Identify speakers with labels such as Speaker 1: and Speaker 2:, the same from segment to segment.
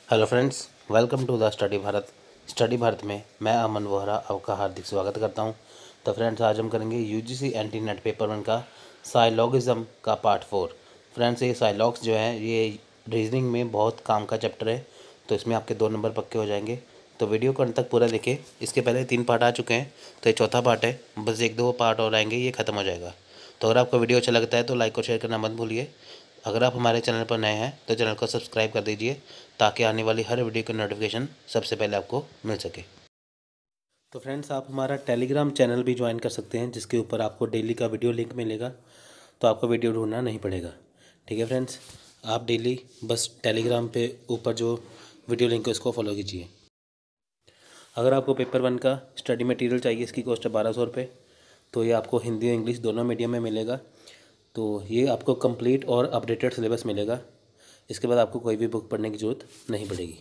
Speaker 1: Hello friends, welcome to the study Bharat में मैं अमन वोहरा आपका हार्दिक स्वागत करता हूं। तो फ्रेंड्स, आज हम करेंगे यूजीसी एंटी नेट पेपर 1 का साइलॉगिज्म का पार्ट 4। फ्रेंड्स, ये साइलॉग्स जो है ये रीजनिंग में बहुत काम का चैप्टर है, तो इसमें आपके 2 नंबर पक्के हो जाएंगे। तो वीडियो को अंत तक पूरा देखें। इसके पहले 3 पार्ट आ चुके हैं, तो ये चौथा पार्ट है। बस 1-2 पार्ट और आएंगे, ये ख़त्म हो जाएगा। तो अगर आपको वीडियो अच्छा लगता है तो लाइक और शेयर करना मत भूलिए। अगर आप हमारे चैनल पर नए हैं तो चैनल को सब्सक्राइब कर दीजिए, ताकि आने वाली हर वीडियो की नोटिफिकेशन सबसे पहले आपको मिल सके। तो फ्रेंड्स, आप हमारा टेलीग्राम चैनल भी ज्वाइन कर सकते हैं, जिसके ऊपर आपको डेली का वीडियो लिंक मिलेगा, तो आपको वीडियो ढूंढना नहीं पड़ेगा। ठीक है फ्रेंड्स, आप डेली बस टेलीग्राम पे ऊपर जो वीडियो लिंक है उसको फॉलो कीजिए। अगर आपको पेपर 1 का स्टडी मटेरियल चाहिए, इसकी कॉस्ट है 1200 रुपये। तो ये आपको हिंदी और इंग्लिश दोनों मीडियम में मिलेगा। तो ये आपको कंप्लीट और अपडेटेड सिलेबस मिलेगा। इसके बाद आपको कोई भी बुक पढ़ने की ज़रूरत नहीं पड़ेगी।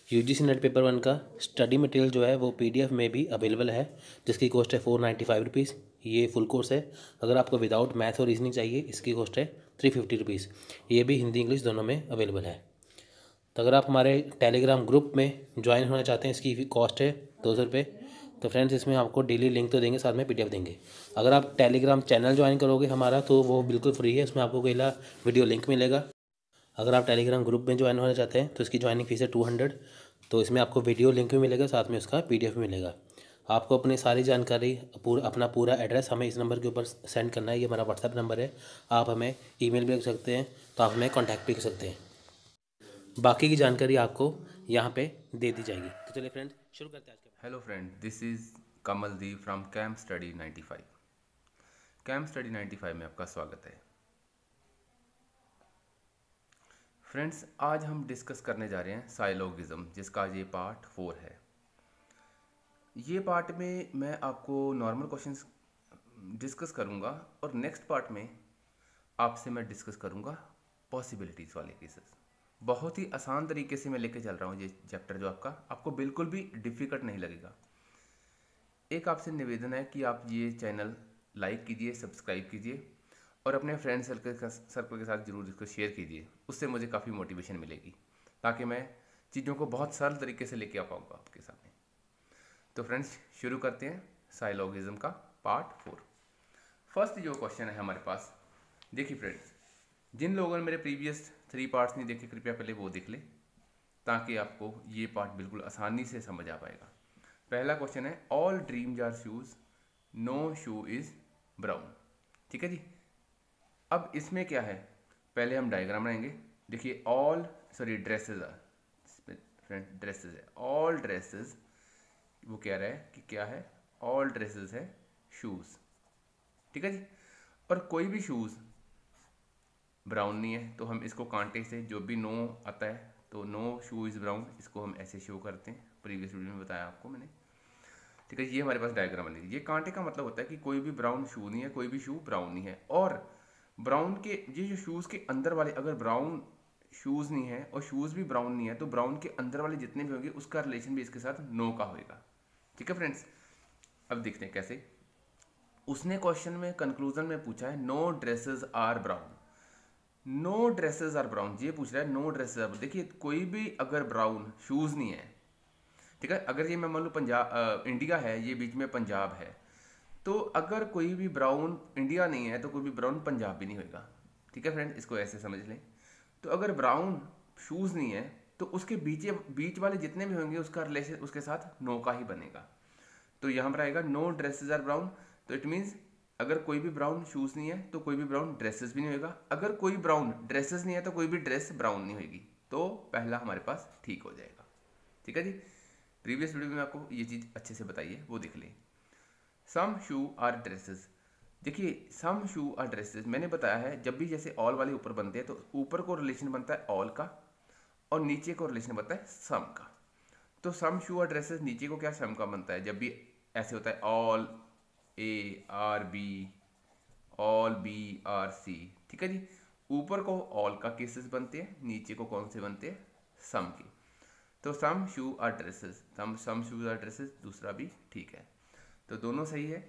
Speaker 1: यूजीसी नेट पेपर 1 का स्टडी मटेरियल जो है वो पीडीएफ में भी अवेलेबल है, जिसकी कॉस्ट है 495 रुपीज़। ये फुल कोर्स है। अगर आपको विदाउट मैथ और रीजनिंग चाहिए, इसकी कॉस्ट है 350 रुपीज़। ये भी हिंदी इंग्लिश दोनों में अवेलेबल है। तो अगर आप हमारे टेलीग्राम ग्रुप में ज्वाइन होना चाहते हैं, इसकी कॉस्ट है 200 रुपये। तो फ्रेंड्स, इसमें आपको डेली लिंक तो देंगे, साथ में पीडीएफ देंगे। अगर आप टेलीग्राम चैनल ज्वाइन करोगे हमारा, तो वो बिल्कुल फ्री है। इसमें आपको पहला वीडियो लिंक मिलेगा। अगर आप टेलीग्राम ग्रुप में ज्वाइन होना चाहते हैं तो इसकी ज्वाइनिंग फीस है 200। तो इसमें आपको वीडियो लिंक भी मिलेगा, साथ में उसका पीडीएफ भी मिलेगा। आपको अपनी सारी जानकारी, अपना पूरा एड्रेस हमें इस नंबर के ऊपर सेंड करना है। ये हमारा व्हाट्सएप नंबर है। आप हमें ईमेल भी कर सकते हैं, तो आप हमें कॉन्टैक्ट भी कर सकते हैं। बाकी की जानकारी आपको यहाँ पे दे दी जाएगी। तो चलिए फ्रेंड्स, शुरू करते हैं आज के।
Speaker 2: Hello friend, this is Kamaldeep from Camp Study 95। Camp study 95 में आपका स्वागत है। फ्रेंड्स, आज हम डिस्कस करने जा रहे हैं साइलोगिज्म, जिसका ये पार्ट 4 है। ये पार्ट में मैं आपको नॉर्मल क्वेश्चंस डिस्कस करूंगा और नेक्स्ट पार्ट में आपसे मैं डिस्कस करूंगा पॉसिबिलिटीज़ वाले केसेस। बहुत ही आसान तरीके से मैं लेके चल रहा हूँ ये चैप्टर, जो आपको बिल्कुल भी डिफ़िकल्ट नहीं लगेगा। एक आपसे निवेदन है कि आप ये चैनल लाइक कीजिए, सब्सक्राइब कीजिए और अपने फ्रेंड सर्कल के साथ ज़रूर इसको शेयर कीजिए। उससे मुझे काफ़ी मोटिवेशन मिलेगी, ताकि मैं चीज़ों को बहुत सरल तरीके से लेके आ पाऊँगा आपके सामने। तो फ्रेंड्स, शुरू करते हैं साइलोगिज्म का पार्ट 4। फर्स्ट जो क्वेश्चन है हमारे पास, देखिए फ्रेंड्स, जिन लोगों ने मेरे प्रीवियस 3 पार्ट्स नहीं देखे, कृपया पहले वो देख ले, ताकि आपको ये पार्ट बिल्कुल आसानी से समझ आ पाएगा। पहला क्वेश्चन है, all dreams are shoes, no shoe is brown. ठीक है जी। अब इसमें क्या है, पहले हम डायग्राम बनाएंगे। देखिए, ड्रेसेस आर, फ्रेंड ड्रेसेस है, ऑल ड्रेसेस, वो कह रहा है कि क्या है, ऑल ड्रेसेस है शूज। ठीक है जी। और कोई भी शूज ब्राउन नहीं है, तो हम इसको कांटे से, जो भी नो आता है, तो नो शू इज ब्राउन, इसको हम ऐसे शो करते हैं। प्रीवियस वीडियो में बताया आपको मैंने। ठीक है, ये हमारे पास डायग्राम बन गई। ये कांटे का मतलब होता है कि कोई भी ब्राउन शू नहीं है, कोई भी शू ब्राउन नहीं है। और ब्राउन के ये जो शूज़ के अंदर वाले, अगर ब्राउन शूज़ नहीं है और शूज़ भी ब्राउन नहीं है, तो ब्राउन के अंदर वाले जितने भी होंगे उसका रिलेशन भी इसके साथ नो का होएगा। ठीक है फ्रेंड्स, अब देखते हैं कैसे। उसने क्वेश्चन में कंक्लूजन में पूछा है, no dresses are brown. No dresses are brown, ये पूछ रहा है नो ड्रेसेस आर। देखिए, कोई भी अगर ब्राउन शूज़ नहीं है, ठीक है, अगर ये मैं मान लूँ पंजाब, इंडिया है, ये बीच में पंजाब है, तो अगर कोई भी ब्राउन इंडिया नहीं है तो कोई भी ब्राउन पंजाब भी नहीं होगा। ठीक है फ्रेंड, इसको ऐसे समझ लें। तो अगर ब्राउन शूज़ नहीं है, तो उसके बीच वाले जितने भी होंगे उसका रिलेशन उसके साथ नो का ही बनेगा। तो यहाँ पर आएगा नो ड्रेसेस आर ब्राउन। तो इट मीन्स अगर कोई भी ब्राउन शूज़ नहीं है तो कोई भी ब्राउन ड्रेसेस भी नहीं होगा। अगर कोई ब्राउन ड्रेसेस नहीं है तो कोई भी ड्रेस ब्राउन नहीं होगी। तो पहला हमारे पास ठीक हो जाएगा। ठीक है जी। प्रीवियस वीडियो में आपको ये चीज़ अच्छे से बताई है, वो देख लें। सम शू आर ड्रेसेस। देखिए, सम शू आर ड्रेसेस मैंने बताया है, जब भी जैसे ऑल वाले ऊपर बनते हैं तो ऊपर को रिलेशन बनता है ऑल का और नीचे को रिलेशन बनता है सम का। तो सम शू आर ड्रेसेस नीचे को क्या सम का बनता है, जब भी ऐसे होता है all A are B, all B are C. ठीक है जी। ऊपर को ऑल का केसेस बनते हैं, नीचे को कौन से बनते हैं, सम के। तो some shoe are dresses, some shoes are dresses दूसरा भी ठीक है, तो दोनों सही है।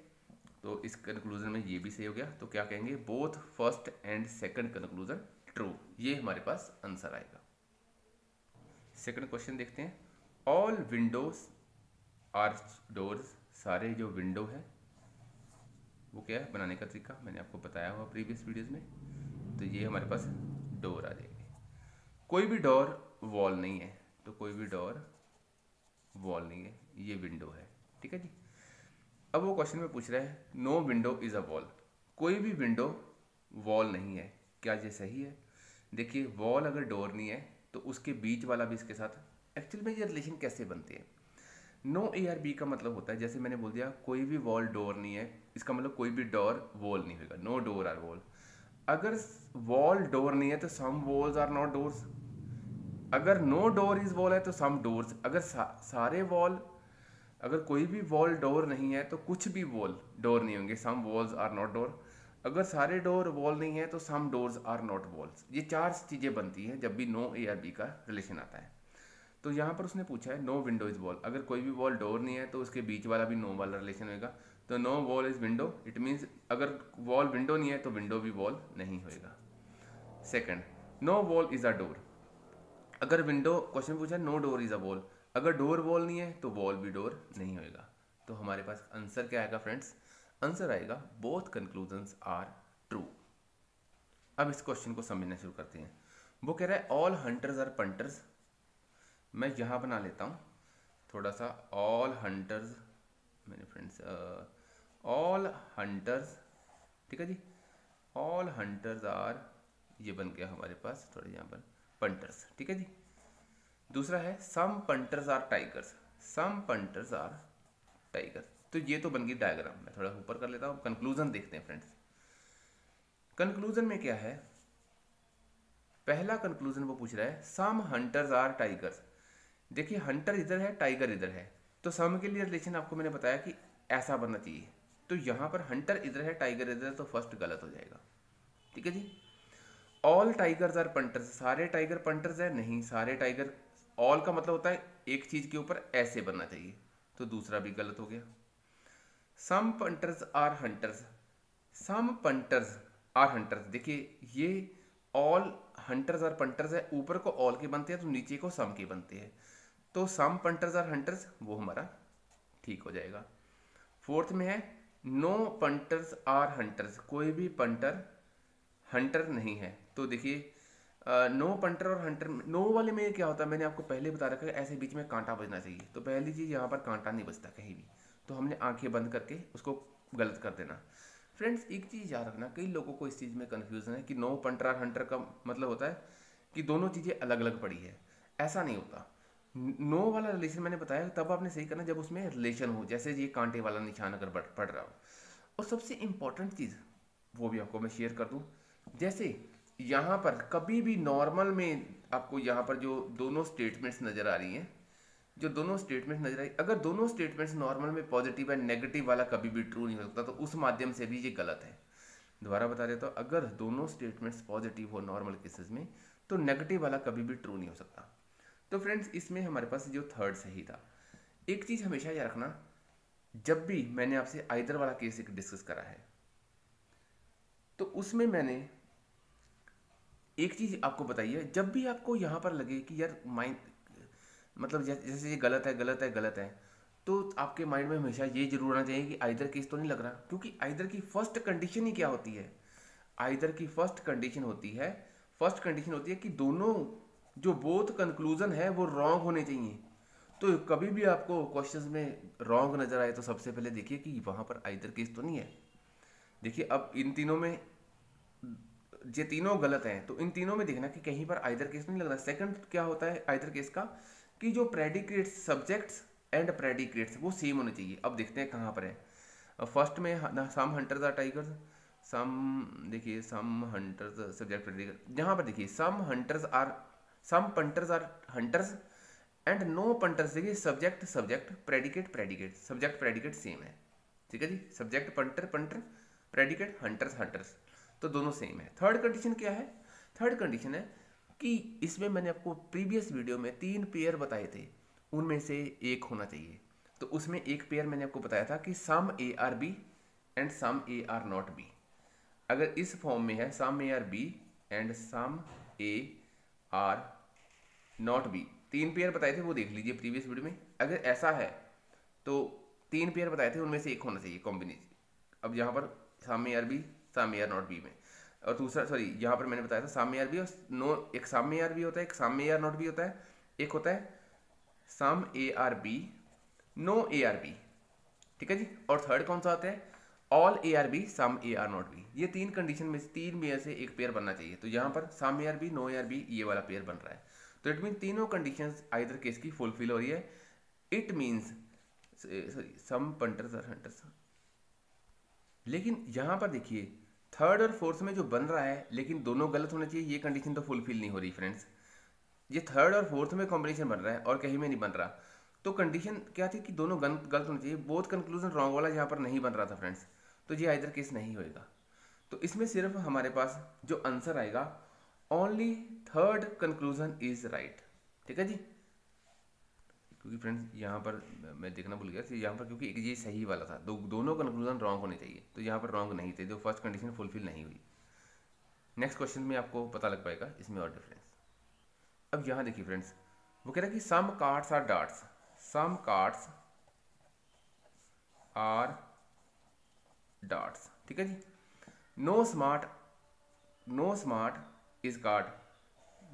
Speaker 2: तो इस कंक्लूजन में ये भी सही हो गया। तो क्या कहेंगे, both first and second conclusion true, ये हमारे पास आंसर आएगा। सेकंड क्वेश्चन देखते हैं, ऑल विंडोज आर्च डोर्स, सारे जो विंडो है वो क्या है, बनाने का तरीका मैंने आपको बताया हुआ प्रीवियस वीडियोस में। तो ये हमारे पास डोर आ जाएगी। कोई भी डोर वॉल नहीं है, तो कोई भी डोर वॉल नहीं है, ये विंडो है, ठीक है जी। अब वो क्वेश्चन में पूछ रहा है no window is a wall, कोई भी विंडो वॉल नहीं है, क्या ये सही है? देखिए वॉल अगर डोर नहीं है तो उसके बीच वाला भी इसके साथ, एक्चुअल में ये रिलेशन कैसे बनते हैं? नो ए आर बी का मतलब होता है, जैसे मैंने बोल दिया कोई भी वॉल डोर नहीं है, इसका मतलब कोई भी डोर वॉल नहीं होगा, नो डोर आर वॉल। अगर वॉल डोर नहीं है तो सम वॉल्स आर नॉट डोर्स। अगर नो डोर इज वॉल है तो सम डोर्स, अगर सारे वॉल, अगर कोई भी वॉल डोर नहीं है तो कुछ भी वॉल डोर नहीं होंगे, सम वॉल्स आर नॉट डोर। अगर सारे डोर वॉल नहीं है तो सम डोर्स आर नॉट वॉल्स। ये चार चीज़ें बनती हैं जब भी नो ए आर बी का रिलेशन आता है। तो यहाँ पर उसने पूछा है नो विंडो इज वॉल, अगर कोई भी वॉल डोर नहीं है तो उसके बीच वाला भी नो वाला रिलेशन होगा। तो no wall is window, it means अगर वॉल विंडो नहीं है तो विंडो भी वॉल नहीं होएगा। Second, no wall is a door, अगर विंडो क्वेश्चन पूछा no door is a wall, अगर डोर वॉल नहीं है तो वॉल भी डोर नहीं होएगा। तो हमारे पास आंसर क्या आएगा फ्रेंड्स? आंसर आएगा बोथ कंक्लूजन्स आर ट्रू। अब इस क्वेश्चन को समझना शुरू करते हैं। वो कह रहा है ऑल हंटर्स आर पंटर्स, मैं यहाँ बना लेता हूँ थोड़ा सा, ऑल हंटर्स, मेरे फ्रेंड्स ऑल हंटर्स, ठीक है जी, ऑल हंटर्स आर, ये बन गया हमारे पास थोड़ा यहाँ पर पंटर्स, ठीक है जी। दूसरा है some punters are tigers, some punters are tigers, तो ये तो बन गई डायग्राम, मैं थोड़ा ऊपर कर लेता हूँ। कंक्लूजन देखते हैं फ्रेंड्स। कंक्लूजन में क्या है? पहला कंक्लूजन वो पूछ रहा है सम हंटर्स आर टाइगर्स। देखिए हंटर इधर है, टाइगर इधर है, तो सम के लिए रिलेशन आपको मैंने बताया कि ऐसा बनना चाहिए। तो यहाँ पर हंटर इधर है, टाइगर इधर है, तो फर्स्ट गलत हो जाएगा, ठीक है जी। ऑल टाइगर्स आर पंटर्स, सारे टाइगर पंटर्स है, नहीं, सारे टाइगर, ऑल का मतलब होता है एक चीज के ऊपर ऐसे बनना चाहिए, तो दूसरा भी गलत हो गया। Some punters are hunters, some punters are hunters, देखिए ये ऑल हंटर्स आर पंटर्स है, ऊपर को ऑल के बनते हैं तो नीचे को सम के बनते हैं, तो सम पंटर्स आर हंटर्स वो हमारा ठीक हो जाएगा। फोर्थ में है नो पंटर्स आर हंटर्स, कोई भी पंटर हंटर नहीं है। तो देखिए नो पंटर और हंटर, नो वाले में क्या होता है मैंने आपको पहले बता रखा है, ऐसे बीच में कांटा बजना चाहिए, तो पहली चीज़ यहाँ पर कांटा नहीं बचता कहीं भी, तो हमने आंखें बंद करके उसको गलत कर देना। फ्रेंड्स एक चीज़ याद रखना, कई लोगों को इस चीज़ में कन्फ्यूजन है कि नो पंटर और हंटर का मतलब होता है कि दोनों चीज़ें अलग अलग पड़ी है, ऐसा नहीं होता। नो वाला रिलेशन मैंने बताया तब आपने सही करना जब उसमें रिलेशन हो, जैसे ये कांटे वाला निशान अगर पड़ रहा हो। और सबसे इंपॉर्टेंट चीज़ वो भी आपको मैं शेयर कर दूं, जैसे यहाँ पर कभी भी नॉर्मल में आपको यहाँ पर जो दोनों स्टेटमेंट्स नज़र आ रही हैं, जो दोनों स्टेटमेंट्स नजर आई, अगर दोनों स्टेटमेंट्स नॉर्मल में पॉजिटिव है, नेगेटिव वाला कभी भी ट्रू नहीं हो सकता, तो उस माध्यम से भी ये गलत है। दोबारा बता देता हूँ, अगर दोनों स्टेटमेंट्स पॉजिटिव हो नॉर्मल केसेस में तो नेगेटिव वाला कभी भी ट्रू नहीं हो सकता। तो फ्रेंड्स इसमें हमारे पास जो थर्ड सही था। एक चीज़ हमेशा याद रखना, जब भी मैंने आपसे आइदर वाला केस एक डिस्कस करा है तो उसमें मैंने एक चीज़ आपको बताई है, जब भी आपको यहाँ पर लगे कि यार माइंड मतलब जैसे ये गलत है गलत है गलत है, तो आपके माइंड में हमेशा ये जरूर आना चाहिए कि आइदर केस तो नहीं लग रहा, क्योंकि आइदर की फर्स्ट कंडीशन ही क्या होती है? आइदर की फर्स्ट कंडीशन होती है कि दोनों जो बोथ कंक्लूजन है वो रॉन्ग होने चाहिए। तो कभी भी आपको क्वेश्चंस में रॉन्ग नजर आए तो सबसे पहले देखिए कि वहां पर आइदर केस तो नहीं है। देखिए अब इन तीनों में ये तीनों गलत हैं, तो इन तीनों में देखना कि कहीं पर आइदर केस नहीं लग रहा। सेकंड क्या होता है आइदर केस का, कि जो प्रेडिकेट्स, सब्जेक्ट्स एंड प्रेडिकेट्स वो सेम होने चाहिए। अब देखते हैं कहाँ पर है। फर्स्ट में some hunters are tigers, some, देखिए सम हंटर्स सब्जेक्ट प्रेडिकेट, जहाँ पर देखिए some punters are hunters and no punters, देखिए subject subject predicate predicate, subject predicate same है, ठीक है जी। Subject punter punter, predicate hunters hunters, तो दोनों सेम है। थर्ड कंडीशन क्या है? थर्ड कंडीशन है कि इसमें मैंने आपको प्रीवियस वीडियो में 3 पेयर बताए थे, उनमें से एक होना चाहिए। तो उसमें एक पेयर मैंने आपको बताया था कि some A are B and some A are not B. अगर इस फॉर्म में है some A are B and some A are not B, 3 pair बताए थे वो देख लीजिए प्रीवियस वीडियो में। अगर ऐसा है तो 3 पेयर बताए थे उनमें से एक होना चाहिए कॉम्बिनेशन। अब यहाँ पर some A are B, some A are not B में, और दूसरा सॉरी यहाँ पर मैंने बताया था सम ए आर बी और नो, एक सम ए आर बी होता है, एक some A are not B होता है, एक होता है some A are B no A are B, ठीक है जी। और थर्ड कौन सा होता है, all A are B some A are not B. ये 3 कंडीशन में से 3 में से एक पेयर बनना चाहिए। तो यहाँ पर some A are B no A are B ये वाला पेयर बन रहा है। तो इट मीन तीनों कंडीशंस आइदर केस की फुलफिल हो रही है। It means sorry some punters are hunters. लेकिन यहाँ पर देखिए थर्ड और फोर्थ में जो बन रहा है लेकिन दोनों गलत होने चाहिए, ये कंडीशन तो फुलफिल नहीं हो रही फ्रेंड्स। ये थर्ड और फोर्थ में कॉम्बिनेशन बन रहा है और कहीं में नहीं बन रहा। तो कंडीशन क्या थी कि दोनों गलत होने चाहिए। बोथ कंक्लूजन रॉन्ग वाला यहाँ पर नहीं बन रहा था फ्रेंड्स, तो ये आइदर केस नहीं होएगा। तो इसमें सिर्फ हमारे पास जो आंसर आएगा only third conclusion is right, ठीक है जी। क्योंकि फ्रेंड्स यहाँ पर मैं देखना भूल गया यहाँ पर, क्योंकि ये सही वाला था, दोनों कंक्लूजन रॉन्ग होने चाहिए, तो यहाँ पर रॉन्ग नहीं थे, जो फर्स्ट कंडीशन फुलफिल नहीं हुई। नेक्स्ट क्वेश्चन में आपको पता लग पाएगा इसमें और डिफरेंस। अब यहाँ देखिए फ्रेंड्स, वो कह रहा है कि some cards are darts, some cards are darts, ठीक है जी। No smart is card,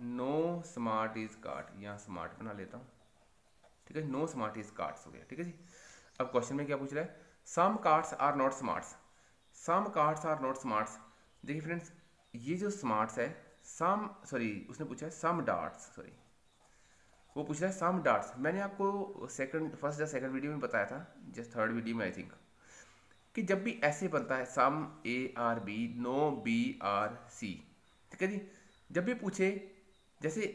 Speaker 2: no smart is card, यहाँ स्मार्ट बना लेता हूँ, ठीक है। नो स्मार्ट इज कार्ड्स हो गया, ठीक है जी। अब क्वेश्चन में क्या पूछ रहा है, some cards are not smarts, some cards are not smarts. देखिए फ्रेंड्स ये जो स्मार्ट्स है सम, सॉरी उसने पूछा है सम डार्ट्स, सॉरी वो पूछ रहा है सम डार्ट्स। मैंने आपको फर्स्ट या सेकंड वीडियो में बताया था, जस्ट थर्ड वीडियो में आई थिंक, कि जब भी ऐसे बनता है some A are B no B are C, ठीक है जी। जब भी पूछे जैसे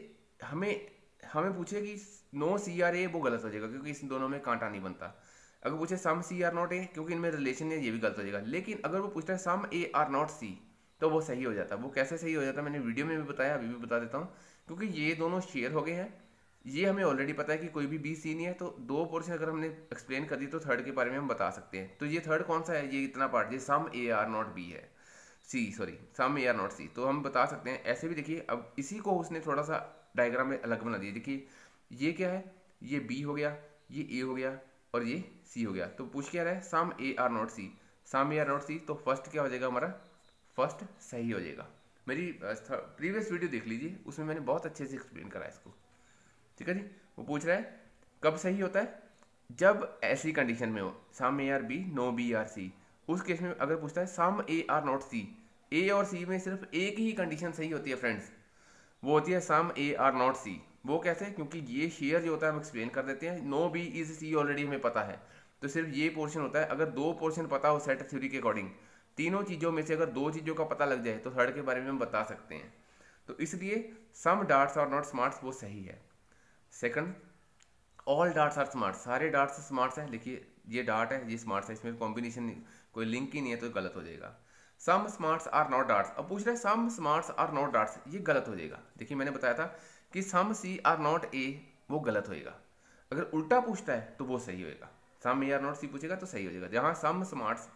Speaker 2: हमें पूछे कि नो सी आर ए, वो गलत हो जाएगा क्योंकि इस दोनों में कांटा नहीं बनता। अगर पूछे सम सी आर नॉट ए, क्योंकि इनमें रिलेशन है, ये भी गलत हो जाएगा। लेकिन अगर वो पूछता है some A are not C, तो वो सही हो जाता है। वो कैसे सही हो जाता है मैंने वीडियो में भी बताया, अभी भी बता देता हूँ। क्योंकि ये दोनों शेयर हो गए हैं, ये हमें ऑलरेडी पता है कि कोई भी बी सी नहीं है, तो 2 पोर्शन अगर हमने एक्सप्लेन कर दी तो थर्ड के बारे में हम बता सकते हैं। तो ये थर्ड कौन सा है, ये इतना पार्ट, ये some A are not B है, C sorry some A are not C, तो हम बता सकते हैं। ऐसे भी देखिए, अब इसी को उसने थोड़ा सा डायग्राम में अलग बना दिया। देखिए ये क्या है, ये बी हो गया, ये ए हो गया और ये सी हो गया। तो पूछ क्या रहा है, some A are not C, some A are not C, तो फर्स्ट क्या हो जाएगा हमारा, फर्स्ट सही हो जाएगा। मेरी प्रीवियस वीडियो देख लीजिए, उसमें मैंने बहुत अच्छे से एक्सप्लेन करा इसको, ठीक है जी। वो पूछ रहा है कब सही होता है, जब ऐसी कंडीशन में हो some A are B no B are C. उस केस में अगर पूछता है सम ए आर नॉट सी, ए और सी में सिर्फ एक ही कंडीशन सही होती है फ्रेंड्स, वो होती है सम ए आर नॉट सी। वो कैसे, क्योंकि ये शेयर जो होता है हम एक्सप्लेन कर देते हैं, no B is C already हमें पता है, तो सिर्फ ये पोर्शन होता है। अगर 2 पोर्शन पता हो सेट थ्योरी के अकॉर्डिंग, तीनों चीज़ों में से अगर 2 चीज़ों का पता लग जाए तो थर्ड के बारे में हम बता सकते हैं। तो इसलिए some darts are not smarts वो सही है। Second, all darts are smart, सारे डार्ट्स स्मार्ट्स हैं। देखिए ये डार्ट है, ये स्मार्ट्स है, इसमें कॉम्बिनेशन कोई लिंक ही नहीं है, तो गलत हो जाएगा। सम स्मार्ट्स आर नॉट डार्ट्स, अब पूछ रहे हैं सम स्मार्ट्स आर नॉट डार्ट्स, ये गलत हो जाएगा। देखिए मैंने बताया था कि सम सी आर नॉट ए, वो गलत होएगा। अगर उल्टा पूछता है तो वो सही होएगा, सम ए आर नॉट सी पूछेगा तो सही हो जाएगा। जहाँ सम स्मार्ट्स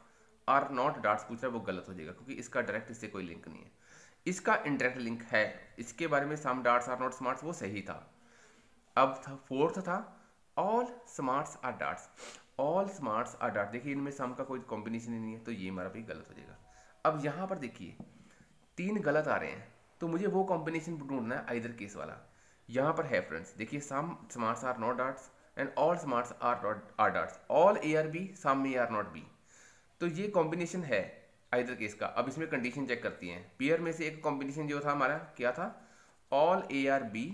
Speaker 2: आर नॉट डार्ट्स पूछ रहा है वो गलत हो जाएगा, क्योंकि इसका डायरेक्ट इससे कोई लिंक नहीं है, इसका इनडायरेक्ट लिंक है। इसके बारे में some darts are not smarts वो सही था। अब फोर्थ था all smarts are darts, all smarts are dart. देखिए इनमें सम का कोई कॉम्बिनेशन ही नहीं है, तो ये हमारा भी गलत हो जाएगा। अब यहाँ पर देखिए 3 गलत आ रहे हैं, तो मुझे वो कॉम्बिनेशन ढूंढना है आइदर केस वाला। यहाँ पर है फ्रेंड्स, देखिए some smarts are not darts and all smarts are darts, all A are B some A are not B, तो ये कॉम्बिनेशन है आइदर केस का। अब इसमें कंडीशन चेक करती हैं। पेयर में से एक कॉम्बिनेशन जो था हमारा क्या था, all A are B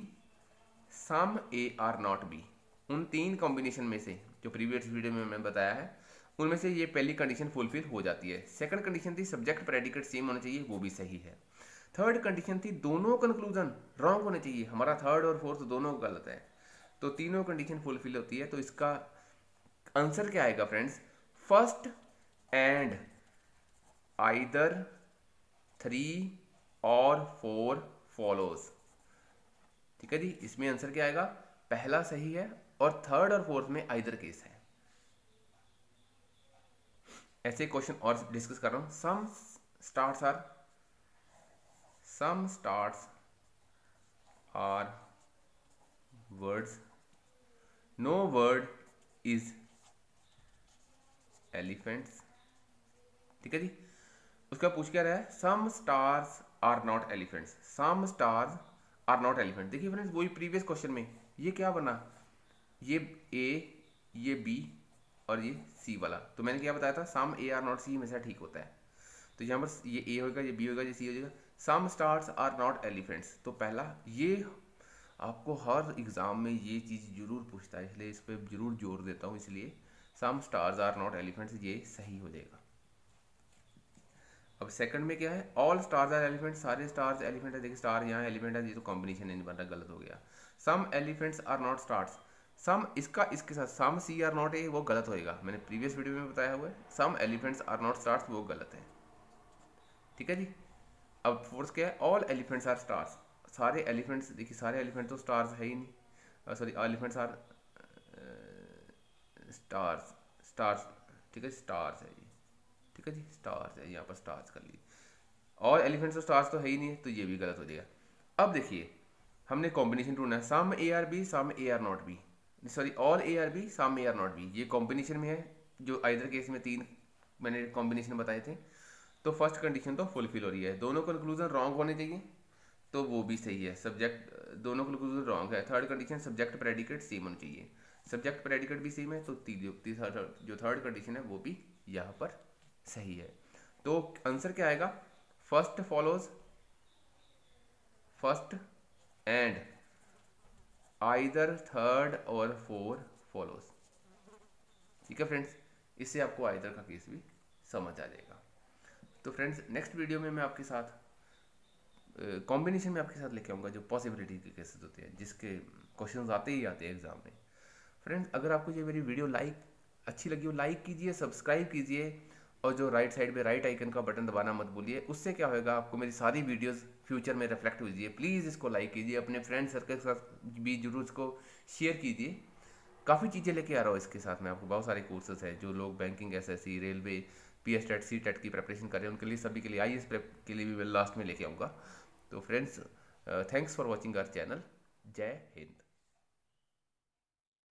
Speaker 2: some A are not B. उन 3 कॉम्बिनेशन में से जो प्रीवियस वीडियो में मैंने बताया है, उनमें से ये पहली कंडीशन फुलफिल हो जाती है। सेकंड कंडीशन थी सब्जेक्ट प्रेडिकेट सेम होना चाहिए, वो भी सही है। थर्ड कंडीशन थी दोनों कंक्लूजन रॉन्ग होने चाहिए, हमारा थर्ड और फोर्थ दोनों गलत है, तो तीनों कंडीशन फुलफिल होती है। तो इसका आंसर क्या आएगा फ्रेंड्स, फर्स्ट एंड आइदर 3 और 4 फॉलोज, ठीक है जी। इसमें आंसर क्या आएगा, पहला सही है और थर्ड और फोर्थ में आइदर केस है। ऐसे क्वेश्चन और डिस्कस कर रहा हूं। Some starts are words, no word is elephants. ठीक है जी। उसका पूछ क्या रहा है, some stars are not elephants, some stars are not elephant. देखिए फ्रेंड्स वही प्रीवियस क्वेश्चन में ये क्या बना, ये ए, ये बी और ये सी वाला। तो मैंने क्या बताया था, सम ए आर नॉट सी हमेशा ठीक होता है। तो यहाँ पर ये ए होगा, ये बी होगा, ये सी हो जाएगा। सम स्टार्स आर नॉट एलिफेंट्स, तो पहला ये आपको हर एग्जाम में ये चीज़ जरूर पूछता है, इसलिए इस पर जरूर जोर देता हूँ। इसलिए सम स्टार्स आर नॉट एलिफेंट्स ये सही हो जाएगा। अब सेकंड में क्या है, ऑल स्टार्स आर एलिफेंट, सारे स्टार्स एलिफेंट है। देखिए स्टार यहाँ एलिफेंट है, ये तो कॉम्बिनेशन नहीं बन रहा, गलत हो गया। सम एलिफेंट्स आर नॉट स्टार्स, सम इसका इसके साथ सम सी आर नॉट है, वो गलत होएगा। मैंने प्रीवियस वीडियो में बताया हुआ है, सम एलिफेंट्स आर नॉट स्टार्स, वो गलत है। ठीक है जी। अब फोर्थ क्या है, ऑल एलिफेंट्स आर स्टार्स, सारे एलिफेंट्स, देखिए सारे एलिफेंट तो स्टार्स है ही नहीं, sorry elephants are stars, stars, ठीक है स्टार्स है ये, ठीक है जी स्टार्स है, यहाँ पर स्टार्स कर ली। और एलिफेंट्स और स्टार्स तो है ही नहीं है, तो ये भी गलत हो जाएगा। अब देखिए हमने कॉम्बिनेशन ढूंढना है, some A are B, some A are not B, sorry all A are B, some A are not B, ये कॉम्बिनेशन में है। जो आइदर केस में 3 मैंने कॉम्बिनेशन बताए थे। तो फर्स्ट कंडीशन तो फुलफिल हो रही है, दोनों कंक्लूजन रॉन्ग होने चाहिए, तो वो भी सही है। सब्जेक्ट दोनों कंक्लूजन रॉन्ग है। Third condition subject predicate same होना चाहिए, सब्जेक्ट प्रेडिकेट भी सेम है, तो जो थर्ड कंडीशन है वो भी यहाँ पर सही है। तो आंसर क्या आएगा, first follows, first and either third और फोर फॉलोज। ठीक है फ्रेंड्स, इससे आपको आइदर का केस भी समझ आ जाएगा। तो फ्रेंड्स नेक्स्ट वीडियो में मैं आपके साथ कॉम्बिनेशन में आपके साथ लेके आऊँगा, जो पॉसिबिलिटी के केसेस होते हैं, जिसके क्वेश्चंस आते ही आते हैं एग्जाम में। फ्रेंड्स अगर आपको ये मेरी वीडियो अच्छी लगी हो, लाइक कीजिए, सब्सक्राइब कीजिए, और जो राइट साइड पे राइट आइकन का बटन दबाना मत भूलिए। उससे क्या होगा, आपको मेरी सारी वीडियोस फ्यूचर में रिफ्लेक्ट कीजिए। प्लीज़ इसको लाइक कीजिए, अपने फ्रेंड सर्कल के साथ भी जरूर इसको शेयर कीजिए। काफ़ी चीज़ें लेके आ रहा हूँ इसके साथ में, आपको बहुत सारे कोर्सेज हैं। जो लोग banking, SSC, railway, PS TET, C TET की प्रिपरेशन कर रहे हैं, उनके लिए, सभी के लिए, आईएएस प्रेप के लिए भी मैं लास्ट में लेके आऊँगा। तो friends thanks for watching our channel. जय हिंद।